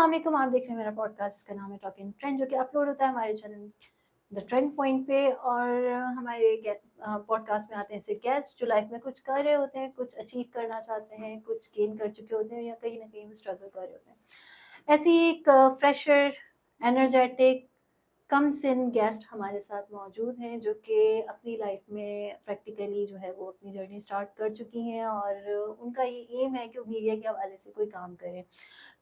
अस्सलाम वालेकुम, आप देख रहे हैं मेरा पॉडकास्ट। इसका नाम है टॉकिंग ट्रेंड, जो कि अपलोड होता है हमारे चैनल द ट्रेंड पॉइंट पे। और हमारे पॉडकास्ट में आते हैं ऐसे गेस्ट जो लाइफ में कुछ कर रहे होते हैं, कुछ अचीव करना चाहते हैं, कुछ गेन कर चुके होते हैं या कहीं ना कहीं वो स्ट्रगल कर रहे होते हैं। ऐसे ही एक फ्रेशर, एनर्जेटिक, कम सिन गेस्ट हमारे साथ मौजूद हैं, जो कि अपनी लाइफ में प्रैक्टिकली जो है वो अपनी जर्नी स्टार्ट कर चुकी हैं और उनका ये एम है कि वो मीडिया के हवाले से कोई काम करें।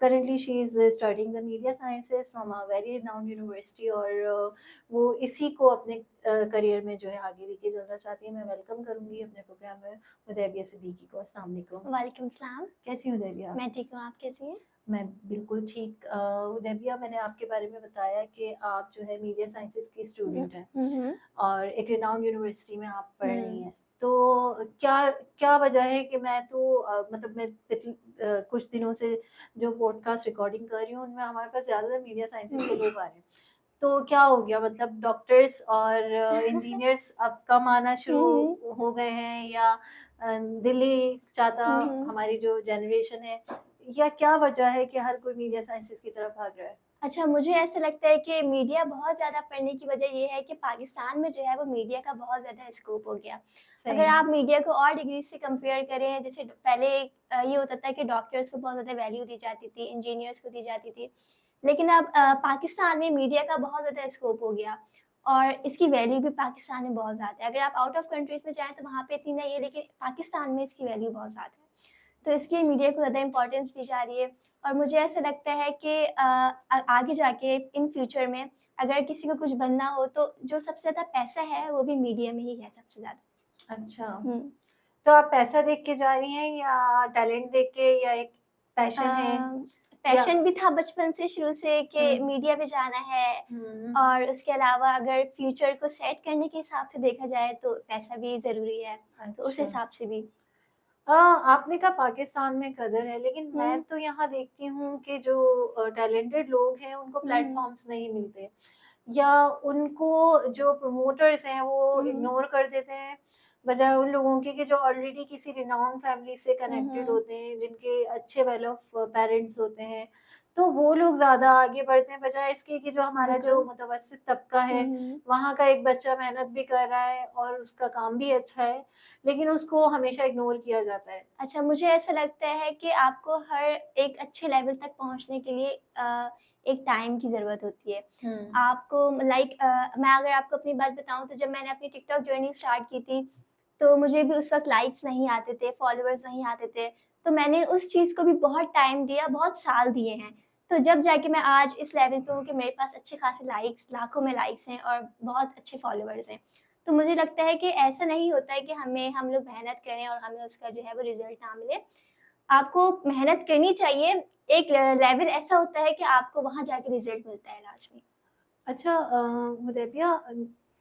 Currently she is studying the media sciences from a very renowned university, और वो इसी को अपने करियर में जो है आगे लेके चलना चाहती है। मैं वेलकम करूंगी अपने प्रोग्राम में हुदैबिया सिद्दीकी को। अस्सलाम वालेकुम। वालेकुम सलाम। कैसी हैं हुदैबिया? मैं ठीक हूँ, आप कैसी हैं? मैं बिल्कुल ठीक। हुदैबिया, मैंने आपके बारे में बताया कि आप जो है मीडिया साइंसेज की हुँ, स्टूडेंट हैं हुँ, हुँ, और एक रिनाउंड यूनिवर्सिटी में आप पढ़ रही हुँ, हैं। तो क्या क्या वजह है कि मैं तो मतलब मैं कुछ दिनों से जो पॉडकास्ट रिकॉर्डिंग कर रही हूँ उनमें हमारे पास ज़्यादातर मीडिया साइंसेज के हुँ, लोग आ रहे हैं। तो क्या हो गया, मतलब डॉक्टर्स और इंजीनियर्स अब कम आना शुरू हुँ, हो गए हैं, या दिल्ली चाहता हुँ, हुँ। हमारी जो जनरेशन है, या क्या वजह है कि हर कोई मीडिया साइंसेज की तरफ भाग रहा है? अच्छा, मुझे ऐसा लगता है कि मीडिया बहुत ज़्यादा पढ़ने की वजह ये है कि पाकिस्तान में जो है वो मीडिया का बहुत ज़्यादा स्कोप हो गया। अगर सही। आप मीडिया को और डिग्री से कंपेयर करें, जैसे पहले ये होता था कि डॉक्टर्स को बहुत ज़्यादा वैल्यू दी जाती थी, इंजीनियर्स को दी जाती थी। लेकिन अब पाकिस्तान में मीडिया का बहुत ज़्यादा स्कोप हो गया और इसकी वैल्यू भी पाकिस्तान में बहुत ज़्यादा है। अगर आप आउट ऑफ कंट्रीज़ में जाएँ तो वहाँ पे इतनी नहीं है, लेकिन पाकिस्तान में इसकी वैल्यू बहुत ज़्यादा है। तो इसलिए मीडिया को ज़्यादा इम्पोर्टेंस दी जा रही है और मुझे ऐसा लगता है कि आगे जाके इन फ्यूचर में अगर किसी को कुछ बनना हो तो जो सबसे ज़्यादा पैसा है वो भी मीडिया में ही है सबसे ज़्यादा। अच्छा, हुँ। तो आप पैसा देख के जा रही हैं या टैलेंट देख के, या एक अ, पैशन है, या पैशन भी था बचपन से शुरू से कि हुँ, मीडिया में जाना है हुँ, और उसके अलावा अगर फ्यूचर को सेट करने के हिसाब से देखा जाए तो पैसा भी ज़रूरी है, तो उस अच्छा। हिसाब से भी। आपने कहा पाकिस्तान में कदर है, लेकिन मैं हुँ, तो यहाँ देखती हूँ कि जो टैलेंटेड लोग हैं उनको हुँ, हुँ, प्लेटफ़ॉर्म्स नहीं मिलते, या उनको जो प्रमोटर्स हैं वो हुँ, हुँ, इग्नोर कर देते हैं, बजाय उन लोगों के कि जो ऑलरेडी किसी रिनाउंड फैमिली से हुँ, कनेक्टेड हुँ, होते हैं, जिनके अच्छे वेल ऑफ पेरेंट्स होते हैं। तो वो लोग ज़्यादा आगे बढ़ते हैं, बजाय इसके कि जो हमारा जो बिल्कुल। मुतवस्सित तबका हुँ, है, हुँ। वहाँ का एक बच्चा मेहनत भी कर रहा है और उसका काम भी अच्छा है, लेकिन उसको हमेशा इग्नोर किया जाता है। अच्छा, मुझे ऐसा लगता है कि आपको हर एक अच्छे लेवल तक पहुँचने के लिए एक टाइम की ज़रूरत होती है। हुँ। आपको मैं अगर आपको अपनी बात बताऊँ तो जब मैंने अपनी टिकटॉक जर्नी स्टार्ट की थी, तो मुझे भी उस वक़्त लाइक्स नहीं आते थे, फॉलोवर्स नहीं आते थे। तो मैंने उस चीज़ को भी बहुत टाइम दिया, बहुत साल दिए हैं। तो जब जाके मैं आज इस लेवल पे हूँ कि मेरे पास अच्छे खासे लाइक्स, लाखों में लाइक्स हैं और बहुत अच्छे फॉलोवर्स हैं। तो मुझे लगता है कि ऐसा नहीं होता है कि हम लोग मेहनत करें और हमें उसका जो है वो रिज़ल्ट ना मिले। आपको मेहनत करनी चाहिए, एक लेवल ऐसा होता है कि आपको वहाँ जाके रिज़ल्ट मिलता है लास्ट में। अच्छा, हुदैबिया,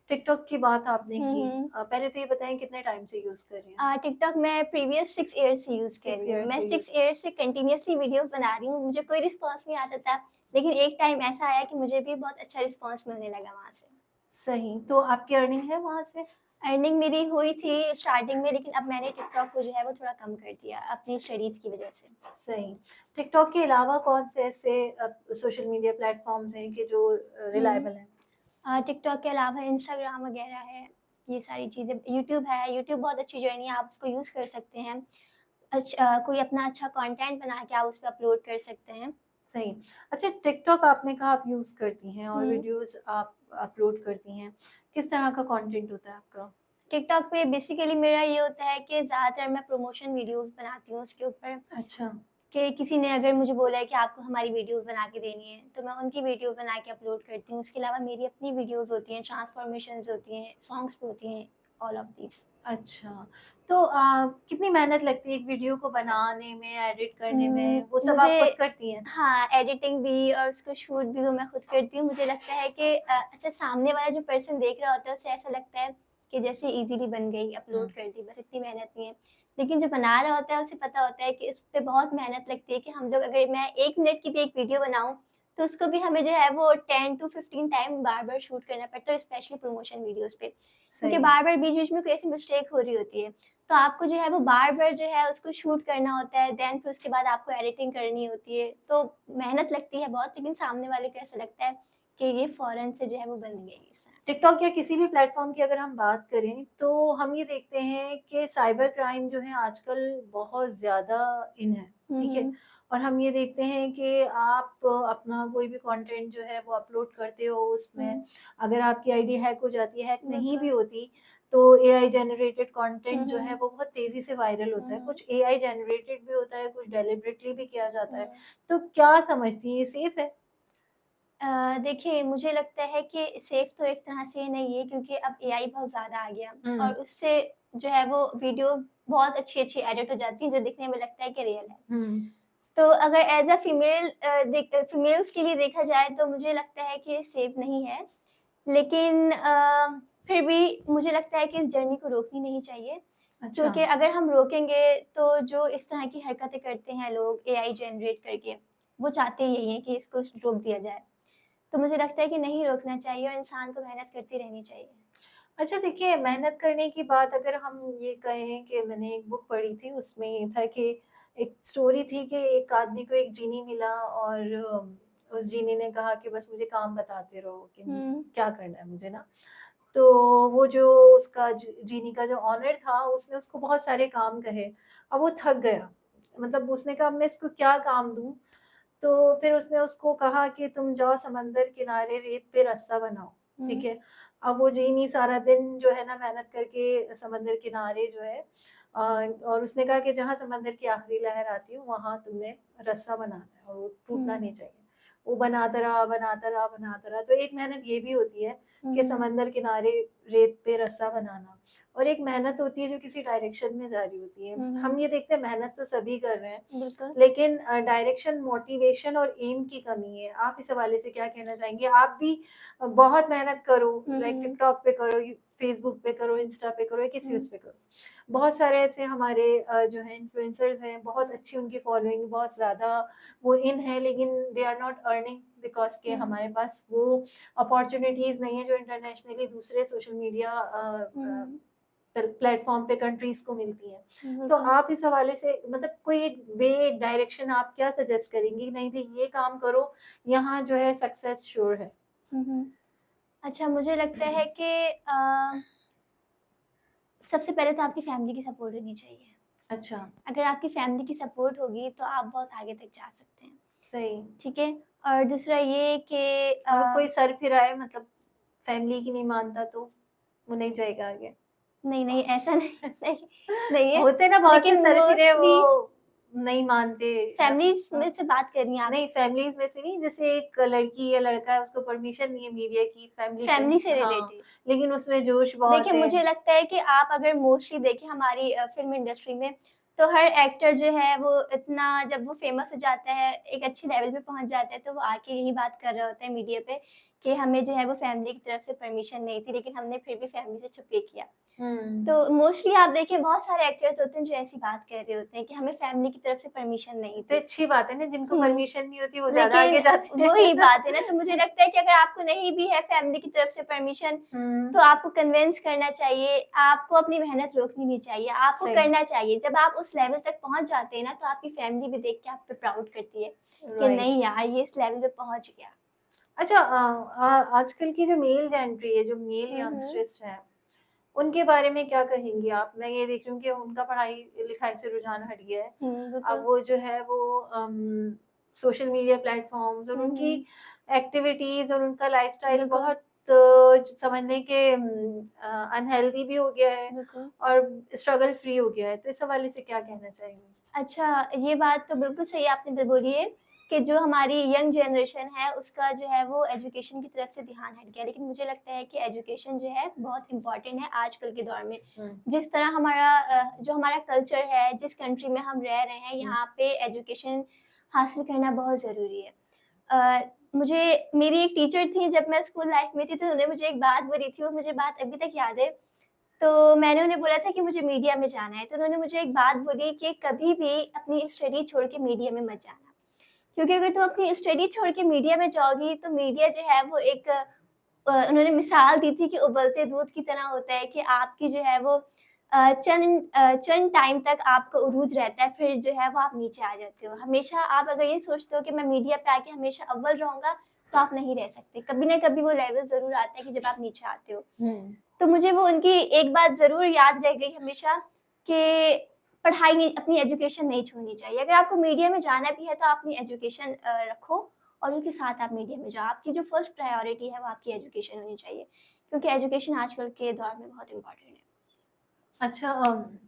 टिकटॉक की बात आपने हुँ, की। हुँ। पहले तो ये बताएँ कितने टाइम से यूज़ कर रही हैं? टिकटॉक मैं प्रीवियस 6 ईयर्स से यूज़ कर 6 रही हूँ। ईयर्स मैं से 6 यूज़। ईयर्स से कंटीन्यूअसली वीडियोज़ बना रही हूँ, मुझे कोई रिस्पॉन्स नहीं आता था, लेकिन एक टाइम ऐसा आया कि मुझे भी बहुत अच्छा रिस्पॉन्स मिलने लगा वहाँ से। सही, तो आपकी अर्निंग है वहाँ से? अर्निंग मेरी हुई थी स्टार्टिंग में, लेकिन अब मैंने टिकटॉक को जो है वो थोड़ा कम कर दिया अपनी स्टडीज़ की वज़ह से। सही। टिकटॉक के अलावा कौन से ऐसे सोशल मीडिया प्लेटफ़ॉर्म्स हैं कि जो हुँ। रिलाएबल हैं? टिकटॉक के अलावा इंस्टाग्राम वगैरह है, ये सारी चीज़ें। यूट्यूब है, यूट्यूब बहुत अच्छी जर्नी है, आप उसको यूज़ कर सकते हैं। कोई अपना अच्छा कंटेंट बना के आप उस पे अपलोड कर सकते हैं। सही। अच्छा, टिकटॉक आपने कहा आप यूज़ करती हैं और हुँ। वीडियोज़ आप अपलोड करती हैं। किस तरह का कंटेंट होता है आपका? टिकटॉक पे बेसिकली मेरा ये होता है कि ज़्यादातर मैं प्रमोशन वीडियोज़ बनाती हूँ उसके ऊपर, अच्छा। कि किसी ने अगर मुझे बोला है कि आपको हमारी वीडियोज़ बना के देनी है, तो मैं उनकी वीडियोज़ बना के अपलोड करती हूँ। उसके अलावा मेरी अपनी वीडियोज़ होती हैं, ट्रांसफ़ॉर्मेशंस होती हैं, सॉन्ग्स पे होती हैं, ऑल ऑफ दीज़। अच्छा, तो कितनी मेहनत लगती है एक वीडियो को बनाने में, एडिट करने में? वो सब मुझे आप खुद करती हैं? हाँ, एडिटिंग भी और उसको शूट भी वो मैं खुद करती हूँ। मुझे लगता है कि अच्छा, सामने वाला जो पर्सन देख रहा होता है उसे ऐसा लगता है कि जैसे ईज़िली बन गई, हुँ। अपलोड कर दी, बस इतनी मेहनत नहीं है। लेकिन जो बना रहा होता है उसे पता होता है कि इस पे बहुत मेहनत लगती है, कि हम लोग अगर मैं 1 मिनट की भी एक वीडियो बनाऊँ, तो उसको भी हमें जो है वो 10 टू 15 टाइम बार-बार शूट करना पड़ता है, स्पेशली प्रमोशन वीडियोज़ पे। क्योंकि सही। बार-बार बीच-बीच में कोई ऐसी मिस्टेक हो रही होती है। तो आपको जो है वो बार-बार जो है उसको शूट करना होता है, देन फिर उसके बाद आपको एडिटिंग करनी होती है। तो मेहनत लगती है बहुत, लेकिन सामने वाले को ऐसा लगता है कि ये फ़ौरन से जो है वो बन गई इस तरह। टिकटॉक या किसी भी प्लेटफ़ॉर्म की अगर हम बात करें, तो हम ये देखते हैं कि साइबर क्राइम जो है आजकल बहुत ज़्यादा इन है, हुँ, ठीक है? हुँ। और हम ये देखते हैं कि आप अपना कोई भी कंटेंट जो है वो अपलोड करते हो उसमें, हुँ, अगर आपकी आईडी हैक हो जाती है, हैक नहीं भी बिल्कुल। होती, तो एआई जनरेटेड हुँ, कंटेंट जो है हुँ। वो बहुत तेज़ी से वायरल हुँ, होता है। हुँ। कुछ एआई जनरेटेड भी होता है, कुछ डेलिबरेटली भी किया जाता है। हुँ। तो क्या समझती हैं, ये सेफ़ है? देखिए मुझे लगता है कि सेफ़ तो एक तरह से नहीं है, क्योंकि अब एआई बहुत ज़्यादा आ गया हुँ, और उससे जो है वो वीडियोज़ बहुत अच्छी-अच्छी एडिट हो जाती हैं, जो दिखने में लगता है कि रियल है। हुँ। तो अगर एज़ अ फीमेल फीमेल्स के लिए देखा जाए तो मुझे लगता है कि ये सेफ नहीं है। लेकिन फिर भी मुझे लगता है कि इस जर्नी को रोकनी नहीं चाहिए, अच्छा। क्योंकि अगर हम रोकेंगे तो जो इस तरह की हरकतें करते हैं लोग एआई जनरेट करके, वो चाहते यही हैं कि इसको रोक दिया जाए। तो मुझे लगता है कि नहीं रोकना चाहिए और इंसान को मेहनत करती रहनी चाहिए। अच्छा देखिए, मेहनत करने की बात अगर हम ये कहें कि मैंने एक बुक पढ़ी थी, उसमें ये था कि एक स्टोरी थी कि एक आदमी को एक जीनी मिला और उस जीनी ने कहा कि बस मुझे काम बताते रहो कि हुँ, क्या करना है मुझे ना। तो वो जो उसका जीनी का जो ओनर था, उसने उसको बहुत सारे काम कहे। अब वो थक गया। मतलब उसने कहा, अब मैं इसको क्या काम दूँ? तो फिर उसने उसको कहा कि तुम जाओ समंदर किनारे रेत पे रस्सा बनाओ, ठीक हुँ, है? अब वो जीनी सारा दिन जो है ना मेहनत करके समंदर किनारे जो है और उसने कहा कि जहाँ समंदर की आखिरी लहर आती हो वहाँ तुमने रस्सा बनाना है और वो टूटना हुँ, नहीं चाहिए। वो बनाता रहा, बनाता रहा, बनाता रहा। तो एक मेहनत ये भी होती है हुँ, कि हुँ, समंदर किनारे रेत पे रस्सा बनाना और एक मेहनत होती है जो किसी डायरेक्शन में जा रही होती है। हुँ, हम हुँ, ये देखते हैं मेहनत तो सभी कर रहे हैं, बिल्कुल। लेकिन डायरेक्शन, मोटिवेशन और एम की कमी है। आप इस हवाले से क्या कहना चाहेंगे? आप भी बहुत मेहनत करो, हुँ, लाइक हुँ, टिकटॉक पे करो, फेसबुक पे करो, इंस्टा पे करो या किसी हुँ, उस पे करो। बहुत सारे ऐसे हमारे जो हैं इन्फ्लुएंसर्स हैं, बहुत अच्छी उनकी फॉलोइंग, बहुत ज़्यादा वो इन है, लेकिन they are not earning because के हुँ, हमारे पास वो अपॉर्च्युनिटीज़ नहीं है जो इंटरनेशनली दूसरे सोशल मीडिया हुँ, प्लेटफ़ॉर्म पे कंट्रीज़ को मिलती हैं। तो बिल्कुल। आप इस हवाले से मतलब कोई एक वे, एक डायरेक्शन आप क्या सजेस्ट करेंगी? नहीं भई ये काम करो, यहाँ जो है सक्सेस श्योर है। हुँ, हुँ। अच्छा, मुझे लगता है कि सबसे पहले तो आपकी फैमिली की सपोर्ट होनी चाहिए। अच्छा, अगर आपकी फैमिली की सपोर्ट होगी तो आप बहुत आगे तक जा सकते हैं, सही। ठीक है? और दूसरा ये कि और कोई सर फिराए मतलब फैमिली की नहीं मानता तो वो नहीं जाएगा आगे। नहीं, नहीं ऐसा नहीं नहीं नहीं है, होते हैं ना बहुत से लेकिन सरफिरे वो मोस्टली नहीं मानते फैमिलीज़ हाँ, में से बात कर रही हैं आप, नहीं फैमिलीज़ में से नहीं, जैसे एक लड़की या लड़का है उसको परमिशन नहीं है मीडिया की फैमिली से फैमिली से हाँ, रिलेटेड। लेकिन उसमें जोश बहुत देखिए, है। मुझे लगता है कि आप अगर मोस्टली देखें हमारी फ़िल्म इंडस्ट्री में, तो हर एक्टर जो है वो इतना जब वो फ़ेमस हो जाता है, एक अच्छे लेवल पे पहुँच जाता है, तो वो आके यही बात कर रहा होता है मीडिया पे कि हमें जो है वो फैमिली की तरफ से परमिशन नहीं थी, लेकिन हमने फिर भी फैमिली से छुप के किया। तो हुँ, मोस्टली आप देखें बहुत सारे एक्टर्स होते हैं जो ऐसी बात कह रहे होते हैं कि हमें फैमिली की तरफ से परमिशन नहीं तो थी। अच्छी बात है ना जिनको हुँ। परमिशन नहीं होती वो ज़्यादा लेकिन आगे जाते वही हैं। बात है ना, तो मुझे लगता है कि अगर आपको नहीं भी है फैमिली की तरफ से परमिशन, हुँ, तो आपको कन्विंस करना चाहिए, आपको अपनी मेहनत रोकनी नहीं चाहिए, आपको सही, करना चाहिए। जब आप उस लेवल तक पहुँच जाते हैं ना, तो आपकी फैमिली भी देख के आप पे प्राउड करती है कि नहीं राइट। यार, ये इस लेवल पे पहुँच गया। अच्छा आजकल की जो मेल जेंट्री है, जो मेल हुँ, हुँ। यंगस्टर्स हैं, उनके बारे में क्या कहेंगी आप? मैं ये देख रही हूँ कि उनका पढ़ाई-लिखाई से रुझान हट गया है। हुँ, अब बिल्कुल। वो जो है वो सोशल मीडिया प्लेटफ़ॉर्म्स और हुँ, उनकी हुँ। एक्टिविटीज़ और उनका लाइफ़स्टाइल बिल्कुल, बहुत समझने के अनहेल्दी भी हो गया है बिल्कुल। और स्ट्रगल फ्री हो गया है। तो इस हवाले से क्या कहना चाहेंगी? अच्छा, ये बात तो बिल्कुल सही आपने बोली है कि जो हमारी यंग जनरेशन है, उसका जो है वो एजुकेशन की तरफ से ध्यान हट गया। लेकिन मुझे लगता है कि एजुकेशन जो है बहुत इम्पोर्टेंट है आजकल के दौर में। हुँ, जिस तरह हमारा जो हमारा कल्चर है, जिस कंट्री में हम रह रहे हैं, हुँ, यहाँ पे एजुकेशन हासिल करना बहुत ज़रूरी है। मुझे मेरी एक टीचर थी जब मैं स्कूल लाइफ में थी, तो उन्होंने मुझे एक बात बोली थी, वो मुझे बात अभी तक याद है। तो मैंने उन्हें बोला था कि मुझे मीडिया में जाना है, तो उन्होंने मुझे एक बात बोली कि कभी भी अपनी स्टडी छोड़ के मीडिया में मत जाना। क्योंकि अगर तुम अपनी स्टडी छोड़ के मीडिया में जाओगी, तो मीडिया जो है वो एक उन्होंने मिसाल दी थी कि उबलते दूध की तरह होता है कि आपकी जो है वो चंद टाइम तक आपका उरूज रहता है, फिर जो है वो आप नीचे आ जाते हो। हमेशा आप अगर ये सोचते हो कि मैं मीडिया पे आके हमेशा अव्वल रहूँगा, तो आप नहीं रह सकते। कभी ना कभी वो लेवल ज़रूर आता है कि जब आप नीचे आते हो। तो मुझे वो उनकी एक बात ज़रूर याद रह गई हमेशा कि पढ़ाई नहीं, अपनी एजुकेशन नहीं छोड़नी चाहिए। अगर आपको मीडिया में जाना भी है तो आप अपनी एजुकेशन रखो और उनके साथ आप मीडिया में जाओ। आपकी जो फर्स्ट प्रायोरिटी है वो आपकी एजुकेशन होनी चाहिए, क्योंकि एजुकेशन आजकल के दौर में बहुत इम्पोर्टेंट है। अच्छा,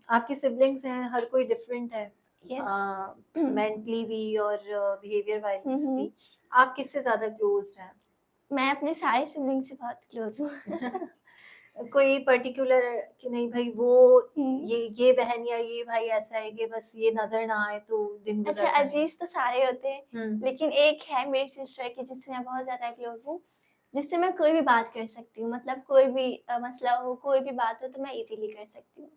आपके सिबलिंग्स हैं, हर कोई डिफरेंट है यस। मेंटली भी और बिहेवियर वाइज हुँ। भी। आप किससे ज़्यादा क्लोज्ड हैं? मैं अपने सारे सिबलिंग से बहुत क्लोज़ हूँ। कोई पर्टिकुलर कि नहीं भाई वो हुँ। ये बहन या ये भाई ऐसा है कि बस ये नज़र ना आए तो दिन अच्छा, गुज़रता नहीं? अज़ीज़ तो सारे होते हैं, हुँ। लेकिन एक है मेरी सिस्टर की जिससे मैं बहुत ज़्यादा क्लोज़ हूँ, जिससे मैं कोई भी बात कर सकती हूँ। मतलब कोई भी मसला हो, कोई भी बात हो तो मैं ईज़िली कर सकती हूँ।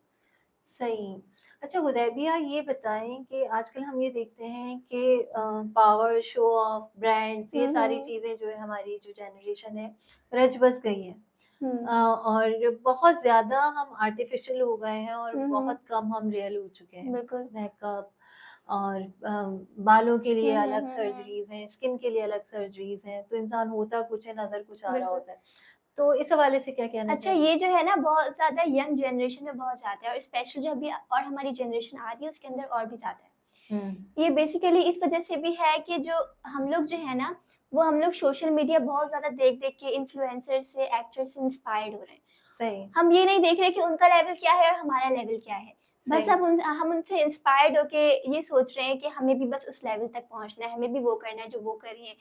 सही। अच्छा हुदैबिया, ये बताएँ कि आजकल हम ये देखते हैं कि पावर, शो ऑफ, ब्रांड्स, ये हुँ, सारी हुँ। चीज़ें जो है हमारी जो जनरेशन है रच बस गई है। हुँ। और बहुत ज़्यादा हम आर्टिफ़िशियल हो गए हैं और हुँ, हुँ। बहुत कम हम रियल हो चुके हैं। बिल्कुल। मेकअप और बालों के लिए हुँ, हुँ, अलग हुँ, हुँ। सर्जरीज़ हैं, स्किन के लिए अलग सर्जरीज़ हैं, तो इंसान होता कुछ है, नज़र कुछ आ रहा बिल्कुल। होता है। तो इस हवाले से क्या कहना अच्छा, चाहेंगी? ये जो है ना बहुत ज़्यादा यंग जनरेशन में बहुत ज़्यादा है और स्पेशल जो अभी और हमारी जनरेशन आ रही है उसके अंदर और भी ज़्यादा है। हुँ, ये बेसिकली इस वजह से भी है कि जो हम लोग जो है ना, वो हम लोग सोशल मीडिया बहुत ज़्यादा देख-देख के इन्फ्लुएंसर से, एक्टर से इंस्पायर्ड हो रहे हैं। सही, हम ये नहीं देख रहे कि उनका लेवल क्या है और हमारा लेवल क्या है। बस सही। अब हम उनसे इंस्पायर्ड होके ये सोच रहे हैं कि हमें भी बस उस लेवल तक पहुँचना है, हमें भी वो करना है जो वो कर रही हैं।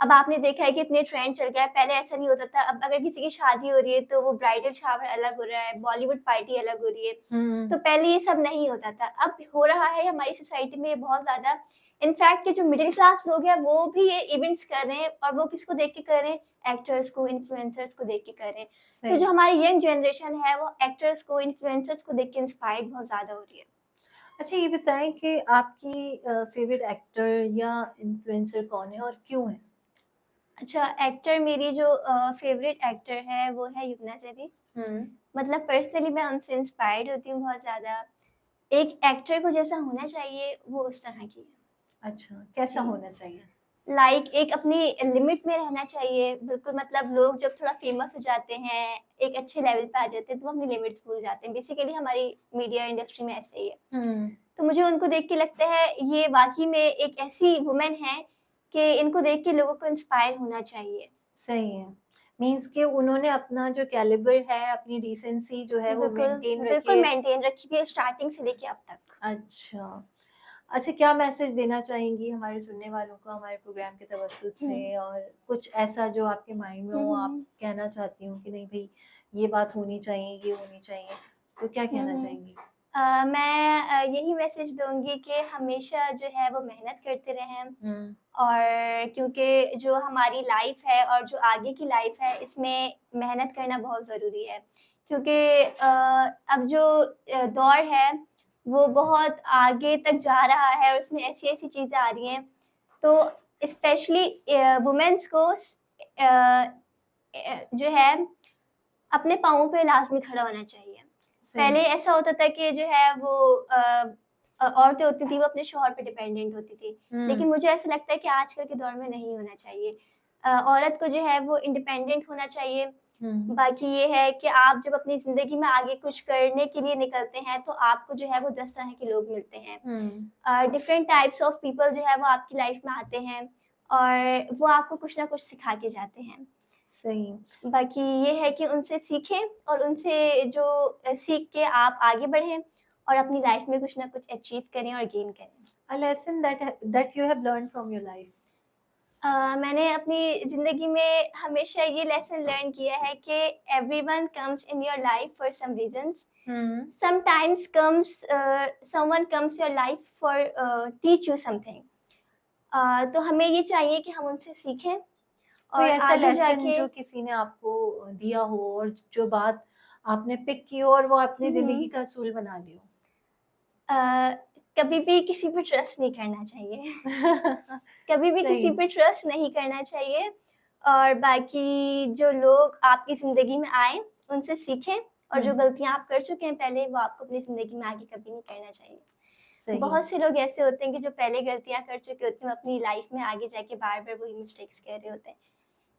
अब आपने देखा है कि इतने ट्रेंड चल गया है, पहले ऐसा नहीं होता था। अब अगर किसी की शादी हो रही है तो वो ब्राइडल शावर अलग हो रहा है, बॉलीवुड पार्टी अलग हो रही है। हुँ, तो पहले ये सब नहीं होता था, अब हो रहा है हमारी सोसाइटी में ये बहुत ज़्यादा। इनफैक्ट जो मिडिल क्लास लोग हैं वो भी ये इवेंट्स कर रहे हैं और वो किसको देख के कर रहे हैं? एक्टर्स को, इन्फ्लुएंसर्स को देख के कर रहे हैं। तो सही। जो हमारी यंग जनरेशन है वो एक्टर्स को, इन्फ्लुएंसर्स को देख के इंस्पायर्ड बहुत ज़्यादा हो रही है। अच्छा, ये बताएँ कि आपकी फ़ेवरेट एक्टर या इन्फ्लुएंसर कौन है और क्यों है? अच्छा, एक्टर मेरी जो फ़ेवरेट एक्टर है वो है युगना सेठी। हुँ। मतलब पर्सनली मैं उनसे इंस्पायर्ड होती हूँ बहुत ज़्यादा। एक एक्टर को जैसा होना चाहिए वो उस तरह की है। अच्छा, कैसा जी। होना चाहिए? लाइक एक अपनी लिमिट में रहना चाहिए, बिल्कुल। मतलब लोग जब थोड़ा फ़ेमस हो जाते हैं, एक अच्छे लेवल पे आ जाते हैं, तो वो अपनी लिमिट्स भूल जाते हैं। बेसिकली हमारी मीडिया इंडस्ट्री में ऐसे ही है। हुँ, तो मुझे उनको देख के लगता है ये वाक़ई में एक ऐसी वुमन है कि इनको देख के लोगों को इंस्पायर होना चाहिए। सही है। मीन्स कि उन्होंने अपना जो कैलिबर है, अपनी डिसेंसी जो है वो बिल्कुल, मेंटेन रखी बिल्कुल है। मेंटेन रखी हुई है स्टार्टिंग से लेके अब तक। अच्छा। अच्छा, क्या मैसेज देना चाहेंगी हमारे सुनने वालों को हमारे प्रोग्राम के तवज्जुद हुँ। से, और कुछ ऐसा जो आपके माइंड में हुँ, हो, हुँ, आप हुँ। कहना चाहती हो कि नहीं भई ये बात होनी चाहिए, ये होनी चाहिए, तो क्या हुँ, कहना हुँ। चाहेंगी? मैं यही मैसेज दूँगी कि हमेशा जो है वो मेहनत करते रहें हुँ, और क्योंकि जो हमारी लाइफ़ है और जो आगे की लाइफ़ है इसमें मेहनत करना बहुत ज़रूरी है। क्योंकि अब जो दौर है वो बहुत आगे तक जा रहा है और उसमें ऐसी-ऐसी चीज़ें आ रही हैं। तो स्पेशली वुमेन्स को जो है अपने पाँवों पे लाज़मी खड़ा होना चाहिए। सही। पहले ऐसा होता था कि जो है वो औरतें होती थी वो अपने शौहर पे डिपेंडेंट होती थी। हुँ, लेकिन मुझे ऐसा लगता है कि आजकल के दौर में नहीं होना चाहिए। औरत को जो है वो इंडिपेंडेंट होना चाहिए। हुँ, बाकी ये है कि आप जब अपनी ज़िंदगी में आगे कुछ करने के लिए निकलते हैं तो आपको जो है वो 10 तरह के लोग मिलते हैं। हुँ, डिफरेंट टाइप्स ऑफ पीपल जो है वो आपकी लाइफ़ में आते हैं और वो आपको कुछ ना कुछ सिखा के जाते हैं। सही। बाकी ये है कि उनसे सीखें और उनसे जो सीख के आप आगे बढ़ें और अपनी लाइफ में कुछ ना कुछ अचीव करें और गेन करें। A lesson that you have learned from your life. मैंने अपनी ज़िंदगी में हमेशा ये लेसन लर्न किया है कि everyone comes in your life for some reasons. Hmm, sometimes someone comes your life for teach you something. तो हमें ये चाहिए कि हम उनसे सीखें कोई और ऐसा आगे लेसन जाके जो किसी ने आपको दिया हो और जो बात आपने पिक की हो और वो अपनी हुँ, ज़िंदगी हुँ। का असूल बना ली हो? अ, कभी भी किसी पे ट्रस्ट नहीं करना चाहिए। कभी भी किसी सही। पे ट्रस्ट नहीं करना चाहिए और बाकी जो लोग आपकी ज़िंदगी में आएँ, उनसे सीखें और जो हम्म, गलतियाँ आप कर चुके हैं पहले, वो आपको अपनी ज़िंदगी में आगे कभी नहीं करना चाहिए। सही। बहुत से लोग ऐसे होते हैं कि जो पहले गलतियाँ कर चुके होते हैं, वो अपनी लाइफ में आगे जाके बार-बार वही मिस्टेक्स कर रहे होते हैं।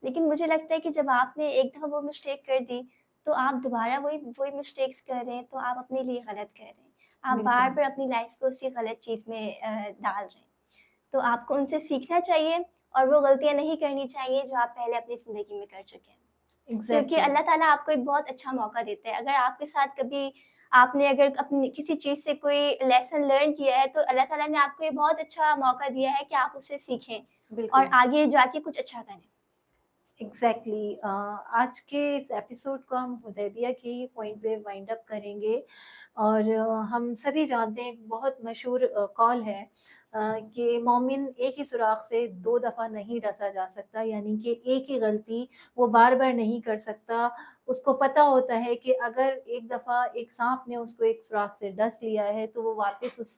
लेकिन मुझे लगता है कि जब आपने एक दफ़ा वो मिस्टेक कर दी, तो आप दोबारा वही वही मिस्टेक्स कर रहे हैं, तो आप अपने लिए गलत कर रहे हैं। आप बिल्कुल। बार-बार अपनी लाइफ को उसी गलत चीज़ में डाल रहे हैं। तो आपको उनसे सीखना चाहिए और वो गलतियाँ नहीं करनी चाहिए जो आप पहले अपनी ज़िंदगी में कर चुके हैं। क्योंकि एग्जैक्टली। अल्लाह ताला आपको एक बहुत अच्छा मौका देता है। अगर आपके साथ कभी आपने अगर अपनी किसी चीज़ से कोई लेसन लर्न किया है, तो अल्लाह ताला ने आपको ये बहुत अच्छा मौका दिया है कि आप उससे सीखें और बिल्कुल। आगे जाके कुछ अच्छा करें। एग्जैक्टली। आज के इस एपिसोड को हम हुदैबिया के ही पॉइंट पे वाइंड अप करेंगे। और हम सभी जानते हैं एक बहुत मशहूर कॉल है कि मोमिन एक ही सुराख से दो दफ़ा नहीं डसा जा सकता, यानी कि एक ही गलती वो बार बार नहीं कर सकता। उसको पता होता है कि अगर एक दफ़ा एक सांप ने उसको एक सुराख से डस लिया है तो वो वापस उस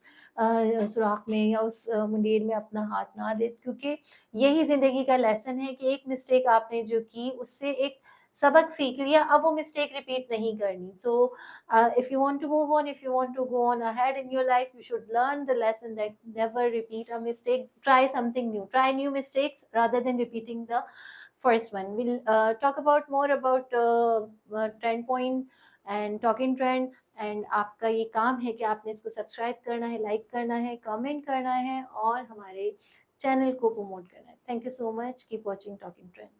सुराख में या उस मुंडेर में अपना हाथ ना दे, क्योंकि यही ज़िंदगी का लेसन है कि एक मिस्टेक आपने जो की उससे एक सबक सीख लिया, अब वो मिस्टेक रिपीट नहीं करनी। सो if you want to move on, if you want to go on ahead in your life, you should learn the lesson that never repeat a mistake. Try something new, try new mistakes rather than repeating the first one. We'll talk about more about trend point and talking trend. And आपका ये काम है कि आपने इसको subscribe करना है, like करना है, कमेंट करना है और हमारे चैनल को प्रमोट करना है। Thank you so much, keep watching talking trend.